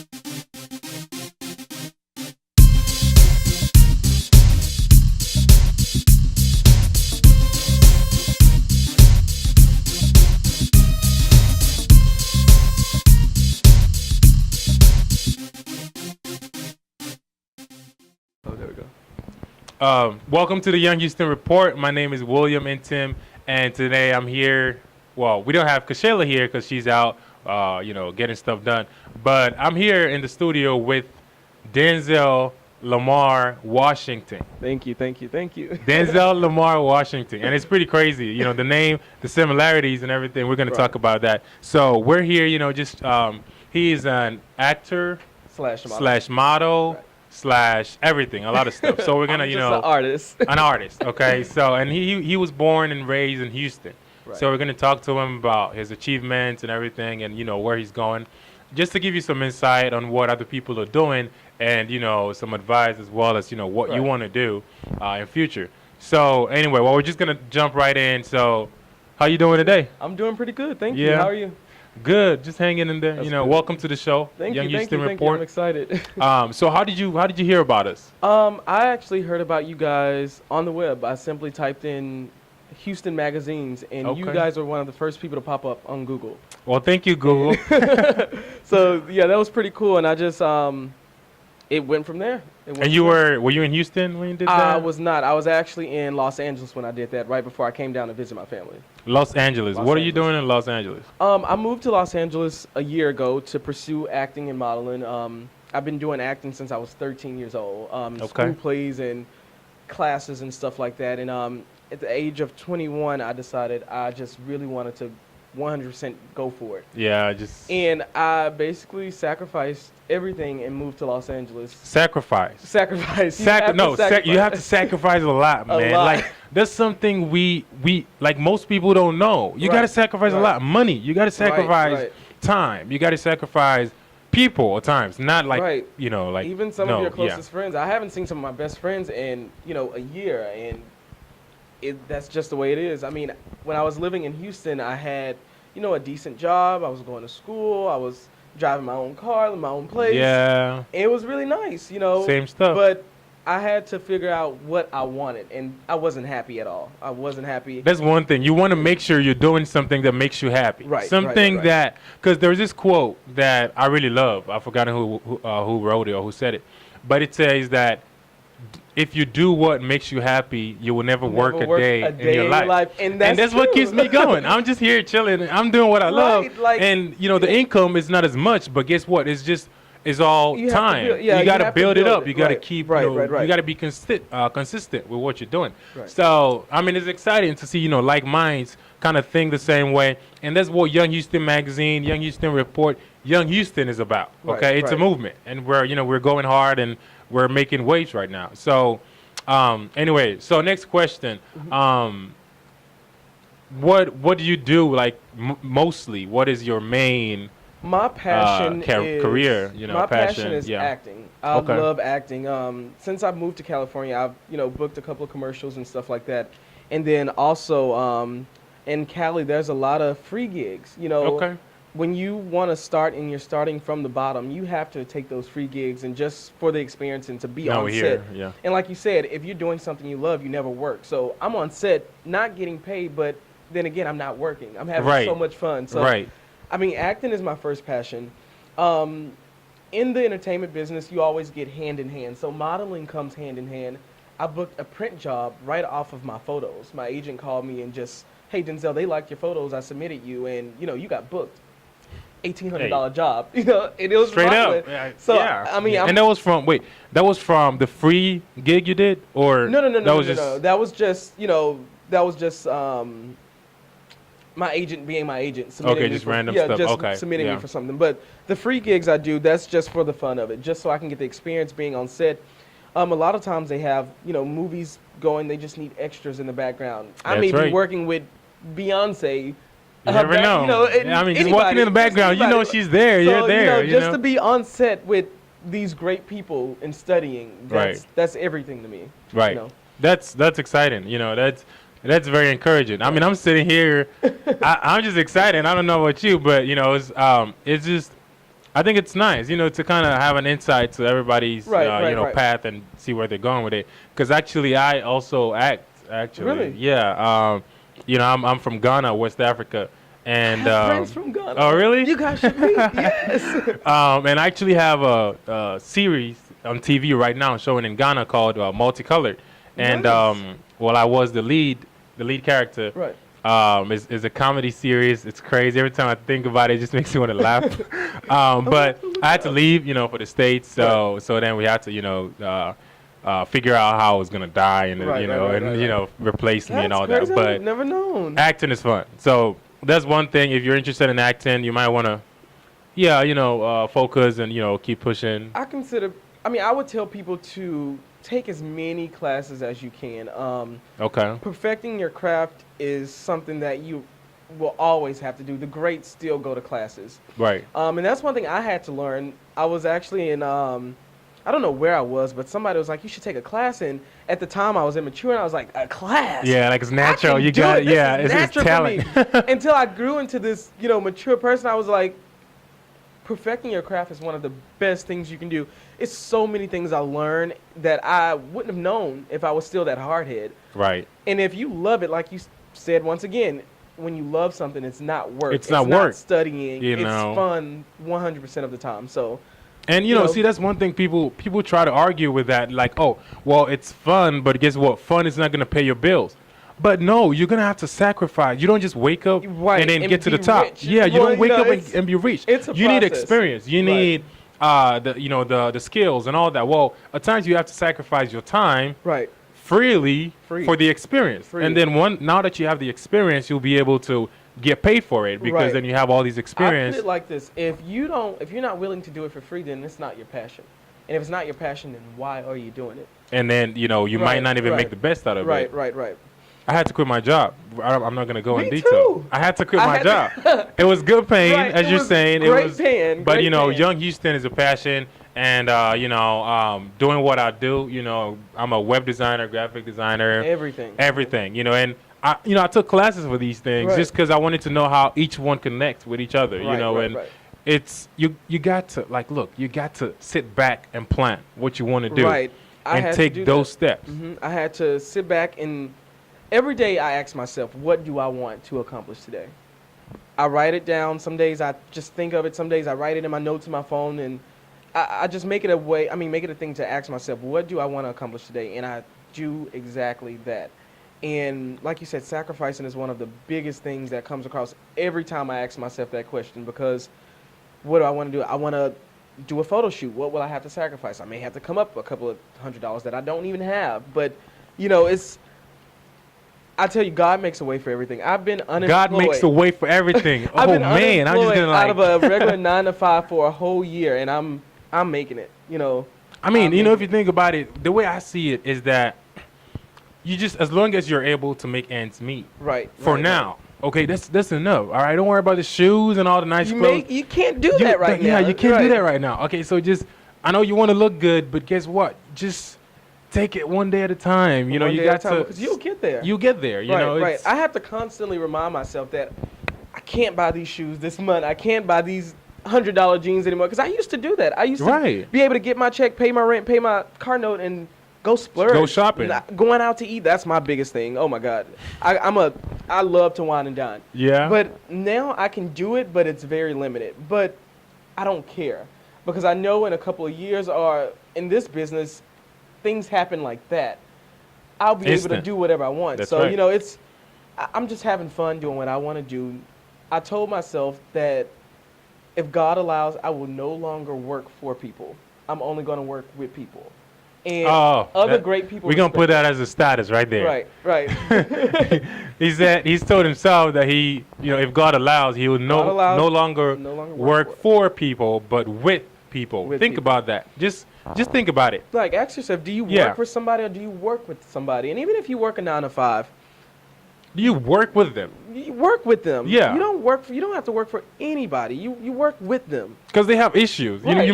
Oh, there we go. Welcome to the Young Houston Report. My name is William and Tim, and today I'm here. Well, we don't have Kashayla here because she's out, getting stuff done. But I'm here in the studio with Denzel Lamar Washington. Thank you. Denzel Lamar Washington, and it's pretty crazy. The name, the similarities, and everything. We're going to talk about that. So we're here. He's an actor Slash model. model. Right. Slash everything, a lot of stuff. So we're gonna, I'm just an artist. an artist. Okay. So and he was born and raised in Houston. Right. So we're gonna talk to him about his achievements and everything, and where he's going, just to give you some insight on what other people are doing, and some advice as well as what you Right. want to do in future. So anyway, well, we're just gonna jump right in. So how you doing today? I'm doing pretty good. Thank you. Yeah. How are you? Good. Just hanging in there. That's good. Welcome to the show, Thank Young you. Houston I'm Report. excited. So how did you hear about us? I actually heard about you guys on the web. I simply typed in Houston magazines, and you Okay. guys were one of the first people to pop up on Google. Well, thank you, Google. So yeah, that was pretty cool, and I just it went from there. And you were you in Houston when you did that? I was not. I was actually in Los Angeles when I did that, right before I came down to visit my family. Los Angeles. Los What are you Angeles. doing in Los Angeles? I moved to Los Angeles a year ago to pursue acting and modeling. I've been doing acting since I was 13 years old. Okay. School plays and classes and stuff like that. And at the age of 21, I decided I just really wanted to 100% go for it. Yeah, just And I basically sacrificed everything and moved to Los Angeles. sacrifice. Sacrifice. You You have to sacrifice a lot, A man. lot. Like that's something we like most people don't know. You got to Right, sacrifice a right. lot. Money. You got to sacrifice right. time. You got to sacrifice people at times. Not like Right. like Even some no, of your yeah. closest friends. I haven't seen some of my best friends in a year, and that's just the way it is. I mean, when I was living in Houston, I had a decent job. I was going to school. I was driving my own car, in my own place. Yeah. It was really nice, Same stuff. But I had to figure out what I wanted, and I wasn't happy at all. I wasn't happy. That's one thing. You want to make sure you're doing something that makes you happy. Right, Something right. that, because there's this quote that I really love. I've forgotten who wrote it or who said it, but it says that if you do what makes you happy, you will never work a day in your life. And that's what true. keeps me going. I'm just here chilling. I'm doing what I love. Right, like- and the income is not as much, but guess what? It's all You have to time. build- yeah, you got you to have to build it build up. it. You got to Right, keep. right, You right. got to be consistent with what you're doing. Right. So I mean, it's exciting to see like minds kind of think the same way, and that's what Young Houston Magazine, Young Houston Report, Young Houston is about. Right, Okay, it's a right. movement, and we're going hard and we're making waves right now. So anyway, so next question. What do you do mostly? What is your main My passion is career, my passion is yeah. acting. I Okay. love acting. Since I've moved to California, I've booked a couple of commercials and stuff like that, and then also in Cali, there's a lot of free gigs. Okay. When you want to start and you're starting from the bottom, you have to take those free gigs and just for the experience and to be No, on we're set. here, yeah. And like you said, if you're doing something you love, you never work. So I'm on set, not getting paid, but then again, I'm not working. I'm having Right. so much fun. So Right. I mean, acting is my first passion. In the entertainment business, you always get hand in hand. So modeling comes hand in hand. I booked a print job right off of my photos. My agent called me and just, hey, Denzel, they liked your photos. I submitted you, and you got booked. $1,800 job. And it was Straight up. modeling. Yeah, So yeah. I mean, Yeah. And that was from the free gig you did, or no. That was just That was just my agent being my agent. Submitting Okay, me just for, random yeah, stuff. Just Okay, submitting yeah. me for something. But the free gigs I do, that's just for the fun of it, just so I can get the experience being on set. A lot of times they have, movies going, they just need extras in the background. I may That's right. be working with Beyonce. You never know. I mean, just walking in the background, you know she's there. So, You're there. just to be on set with these great people and studying, Right. that's everything to me. Right. That's exciting. That's very encouraging. I mean, I'm sitting here, I'm just excited. I don't know about you, but it's just I think it's nice, to kind of have an insight to everybody's, Right. path and see where they're going with it. Because actually, I also act. Actually, Really? yeah. I'm from Ghana, West Africa, and I have friends from Ghana. oh, really? You guys should meet. Yes. And I actually have a series on TV right now showing in Ghana called Multicolored, and Nice. well, I was the lead character. Right. Is a comedy series. It's crazy. Every time I think about it, it just makes me want to laugh. But I had to leave, for the States. So then we had to, figure out how I was gonna die and replace me and That's all crazy. that. But I've never known. acting is fun. So that's one thing. If you're interested in acting, you might want to, focus and keep pushing. I would tell people to take as many classes as you can. Okay. Perfecting your craft is something that you will always have to do. The greats still go to classes. Right. And that's one thing I had to learn. I was actually in, I don't know where I was, but somebody was like, you should take a class. And at the time I was immature and I was like, a class? Yeah, like it's natural. I can You do got it. it. This Yeah, is it's natural talent. for me. Until I grew into this, mature person, I was like, perfecting your craft is one of the best things you can do. It's so many things I learned that I wouldn't have known if I was still that hardhead. Right. And if you love it, like you said once again, when you love something, it's not work. It's not work. Studying. You It's know. fun 100% of the time. So, And see, that's one thing people try to argue with that, like, oh, well, it's fun, but guess what? Fun is not going to pay your bills. But no, you're going to have to sacrifice. You don't just wake up Right, and then and get to be the top. rich. Yeah, you Well, don't wake up it's- and be rich. it's a You need process. experience. You Right. need the skills and all that. Well, at times you have to sacrifice your time right. freely Free. for the experience. Free. And then now that you have the experience, you'll be able to get paid for it because Right. then you have all these I experience. put it like this: if you're not willing to do it for free, then it's not your passion. And if it's not your passion, then why are you doing it? And then you might Right, not even right. make the best out of Right. it. I had to quit my job. I'm not going to go in Me detail. too. I had to quit I my had job. It was good paying, Right, as it you're was saying. great It was paying, but great paying. Young Houston is a passion, and doing what I do. I'm a web designer, graphic designer, Everything. And I took classes for these things Right. just because I wanted to know how each one connects with each other. Right, And right. it's you got to you got to sit back and plan what you want to do, Right. I and had to take do those that. steps. I had to sit back and every day I ask myself, what do I want to accomplish today? I write it down. Some days I just think of it. Some days I write it in my notes in my phone, and I just make it a thing to ask myself, what do I want to accomplish today? And I do exactly that. And like you said, sacrificing is one of the biggest things that comes across every time I ask myself that question, because what do I want to do? I want to do a photo shoot. What will I have to sacrifice? I may have to come up a couple of $100s that I don't even have. But, I tell you, God makes a way for everything. I've been unemployed. God makes a way for everything. I've Oh been man, I'm just unemployed gonna out of a regular 9 to 5 for a whole year, and I'm making it. I mean, if you think about it, the way I see it is that you just, as long as you're able to make ends meet. Right. For right, now, okay, that's enough. All right, don't worry about the shoes and all the nice clothes. You can't do that right now. Yeah, you can't do that right now. Okay, so I know you want to look good, but guess what? Just take it one day at a time. You got to. Because you'll get there. You get there. Right. I have to constantly remind myself that I can't buy these shoes this month. I can't buy these $100 jeans anymore, because I used to do that. I used to Right. be able to get my check, pay my rent, pay my car note, and go splurge. Go shopping. Going out to eat, that's my biggest thing. Oh my God. I love to wine and dine. Yeah. But now I can do it, but it's very limited. But I don't care, because I know in a couple of years, or in this business, things happen like that. I'll be able to Instant. do whatever I want. That's so, right. I'm just having fun doing what I want to do. I told myself that if God allows, I will no longer work for people. I'm only going to work with people. And other great people. We're going to put that as a status right there. Right. He's told himself that he, if God allows, he will no longer work for people, but with people. Think about that. Just think about it. Like, ask yourself, do you work for somebody or do you work with somebody? And even if you work a 9 to 5, do you work with them? you work with them. Yeah. You don't have to work for anybody. You work with them. Because they have issues. Right.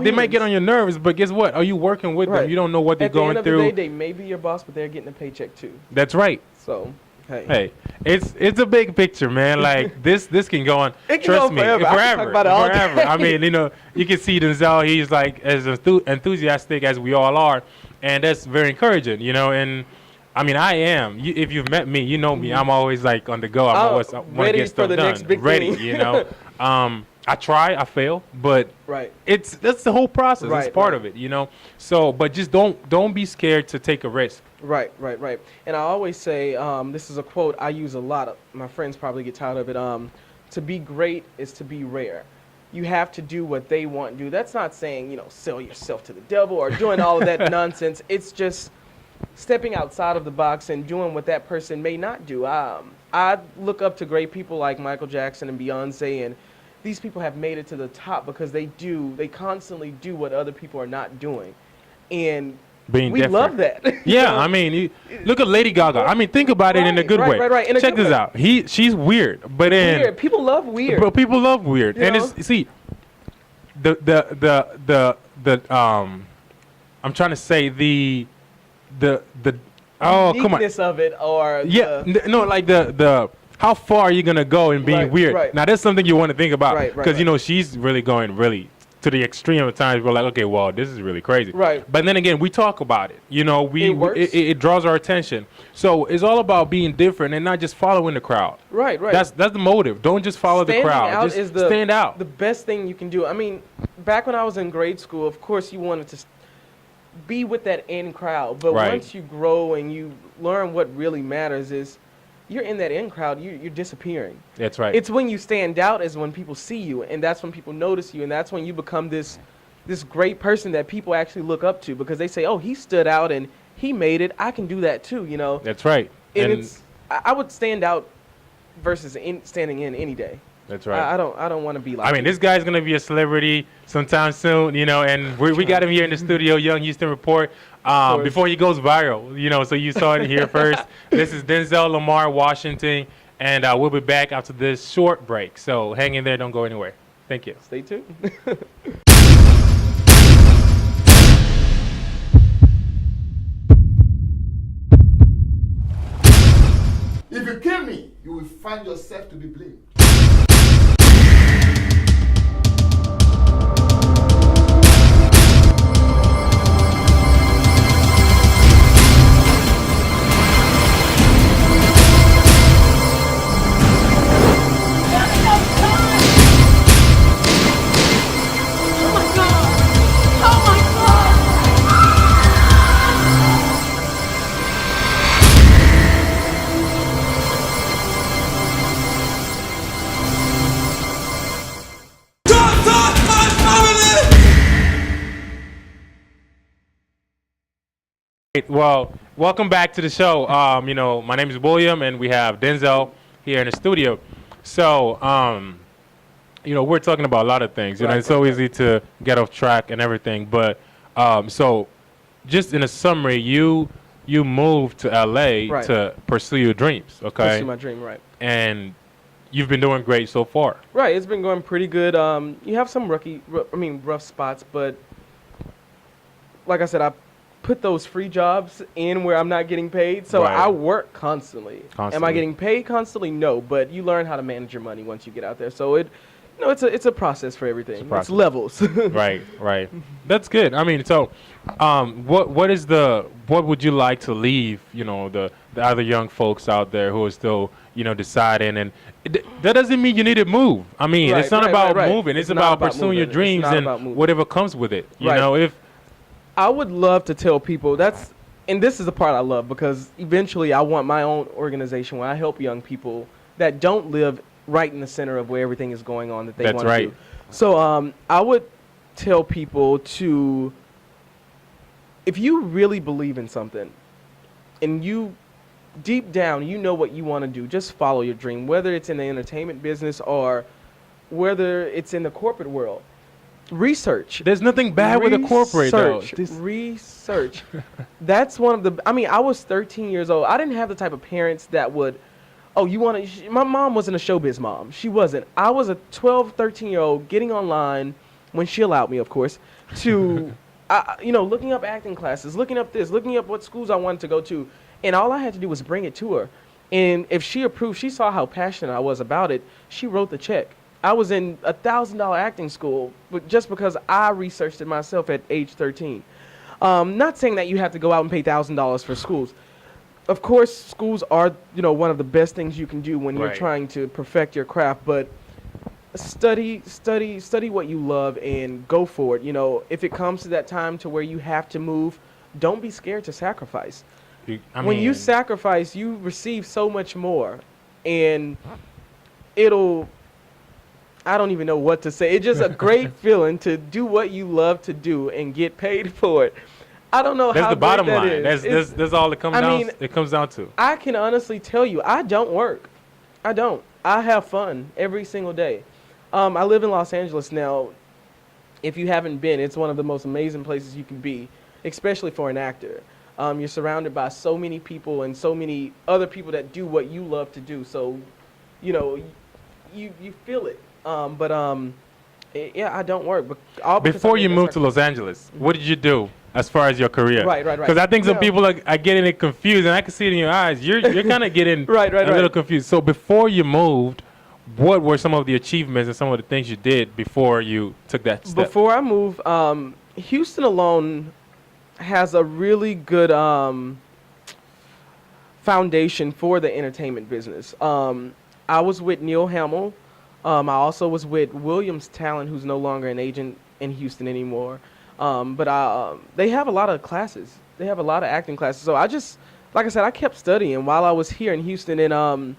They might get on your nerves, but guess what? Are you working with them? You don't know what they're going through. At the end of the day, they may be your boss, but they're getting a paycheck too. That's right. So, Hey, it's a big picture, man. Like this can go on. It can Trust go me, forever. I can forever, talk about it all forever. day. I mean, you can see Denzel. He's like as enthusiastic as we all are, and that's very encouraging. And I mean, I am. If you've met me, you know me. I'm always like on the go. I'm always want to ready get for stuff the done. next big Ready, thing. I try, I fail, but Right. that's the whole process. Right, it's part right. of it. So, but just don't be scared to take a risk. Right. And I always say, this is a quote I use a lot. My friends probably get tired of it. To be great is to be rare. You have to do what they want to do. That's not saying, sell yourself to the devil or doing all of that nonsense. It's just stepping outside of the box and doing what that person may not do. I look up to great people like Michael Jackson and Beyonce, and these people have made it to the top because they constantly do what other people are not doing. And Being we different. love that. Yeah, I mean, look at Lady Gaga. I mean, think about it in a good way. Right. In a Check good this way. out. She's weird, but then Weird. People love weird. But people love weird, You and know? it's I'm trying to say the oh come on Uniqueness of it, or yeah the, no like the how far are you gonna go in being Right, weird? right. Now that's something you want to think about Right, because she's really going really to the extreme of times. We're like, okay, well, this is really crazy. Right. But then again, we talk about it. It works. It draws our attention. So it's all about being different and not just following the crowd. Right. That's the motive. Don't just follow the Standing crowd. out Just is stand out. the best thing you can do. I mean, back when I was in grade school, of course you wanted to be with that in crowd, but Right. once you grow and you learn what really matters is you're in that in crowd, you're disappearing. That's right. It's when you stand out is when people see you, and that's when people notice you, and that's when you become this great person that people actually look up to because they say, oh, he stood out and he made it. I can do that too, That's right. And I would stand out versus standing in any day. That's right. I don't want to be like. I mean, this guy's gonna be a celebrity sometime soon, and we got him here in the studio, Young Houston Report. Before he goes viral, so you saw it here first. This is Denzel Lamar Washington, and we'll be back after this short break. So hang in there, don't go anywhere. Thank you. Stay tuned. If you kill me, you will find yourself to be blamed. Well, welcome back to the show. My name is William, and we have Denzel here in the studio. So, we're talking about a lot of things. It's so easy to get off track and everything. But so, just in a summary, you moved to LA to pursue your dreams. Okay. Pursue my dream, right? And you've been doing great so far. Right. It's been going pretty good. You have some rough spots, but like I said, I put those free jobs in where I'm not getting paid, so Right. I work constantly. Am I Constantly. getting paid constantly? No, but you learn how to manage your money once you get out there. So it's a process for everything. process. It's levels. Right. That's good. I mean, so what would you like to leave, the other young folks out there who are still, deciding, and that doesn't mean you need to move. I mean, Right, it's not right, about right. moving. It's It's not about about pursuing your moving. It's dreams not and about moving. whatever comes with it. Right. If I would love to tell people and this is the part I love because eventually I want my own organization where I help young people that don't live right in the center of where everything is going on that they That's want right. to do. So I would tell people if you really believe in something and you deep down you know what you want to do, just follow your dream, whether it's in the entertainment business or whether it's in the corporate world. Research. there's nothing bad with a corporate though. Research. That's one of the. I mean, I was 13 years old. I didn't have the type of parents that would. Oh, you want to? My mom wasn't a showbiz mom. She wasn't. I was a 12, 13-year-old getting online when she allowed me, of course, to, looking up acting classes, looking up this, looking up what schools I wanted to go to, and all I had to do was bring it to her. And if she approved, she saw how passionate I was about it, she wrote the check. I was in $1,000 acting school, but just because I researched it myself at age 13. Not saying that you have to go out and pay $1,000 for schools. Of course, schools are, one of the best things you can do when you're Right. trying to perfect your craft, but study what you love and go for it. If it comes to that time to where you have to move, don't be scared to sacrifice. When you sacrifice, you receive so much more, and I don't even know what to say. It's just a great feeling to do what you love to do and get paid for it. I don't know That's how the bottom great line. that is. That's all it comes I down. mean, It comes down to. I can honestly tell you, I don't work. I don't. I have fun every single day. I live in Los Angeles now. If you haven't been, it's one of the most amazing places you can be, especially for an actor. You're surrounded by so many people and so many other people that do what you love to do. So, you feel it. Yeah, I don't work. But Before you moved to Los Angeles, what did you do as far as your career? Right. Because I think some people are getting it confused, and I can see it in your eyes. You're kind of getting Right. a little confused. So before you moved, what were some of the achievements and some of the things you did before you took that step? Before I moved, Houston alone has a really good foundation for the entertainment business. I was with Neil Hamill. I also was with Williams Talent, who's no longer an agent in Houston anymore. But they have a lot of classes. They have a lot of acting classes. So like I said, I kept studying while I was here in Houston. And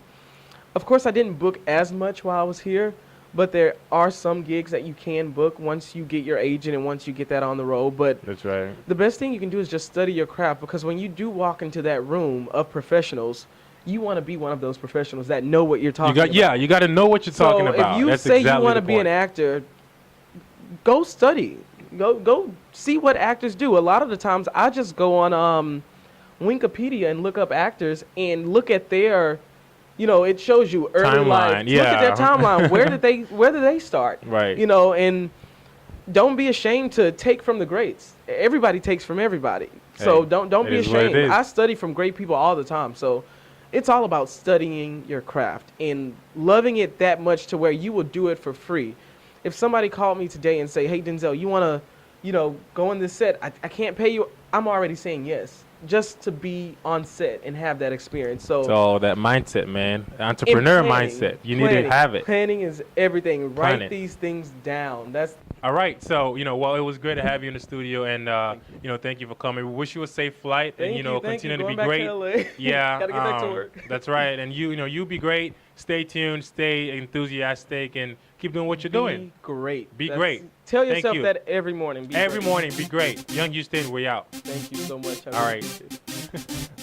of course, I didn't book as much while I was here, but there are some gigs that you can book once you get your agent and once you get that on the road. But That's right. the best thing you can do is just study your craft, because when you do walk into that room of professionals, you want to be one of those professionals that know what you're talking about. Yeah, you got to know what you're talking So about. if you That's say exactly you want the to be an point. actor, go study. Go see what actors do. A lot of the times I just go on Wikipedia and look up actors and look at their, it shows you early life. Timeline, Look at their yeah. timeline. Where did they start? Right. And don't be ashamed to take from the greats. Everybody takes from everybody. So Hey, don't it be is what it ashamed. is. I study from great people all the time. So it's all about studying your craft and loving it that much to where you will do it for free. If somebody called me today and say, "Hey Denzel, you want to, go on this set? I can't pay you." I'm already saying yes, just to be on set and have that experience. So that mindset, man, entrepreneur mindset. You need to have it. Planning is everything. Plan Write it. these things down. That's All right. So well, it was great to have you in the studio, and thank you for coming. We wish you a safe flight, and thank you. continue to Going be back great. To LA. Yeah, Gotta get back to work. That's right. And you be great. Stay tuned. Stay enthusiastic, and keep doing what you're doing. Be Be great. Tell Thank yourself you. that every morning. Every morning, be great. Young Houston, we out. Thank you so much. I All really right. appreciate it.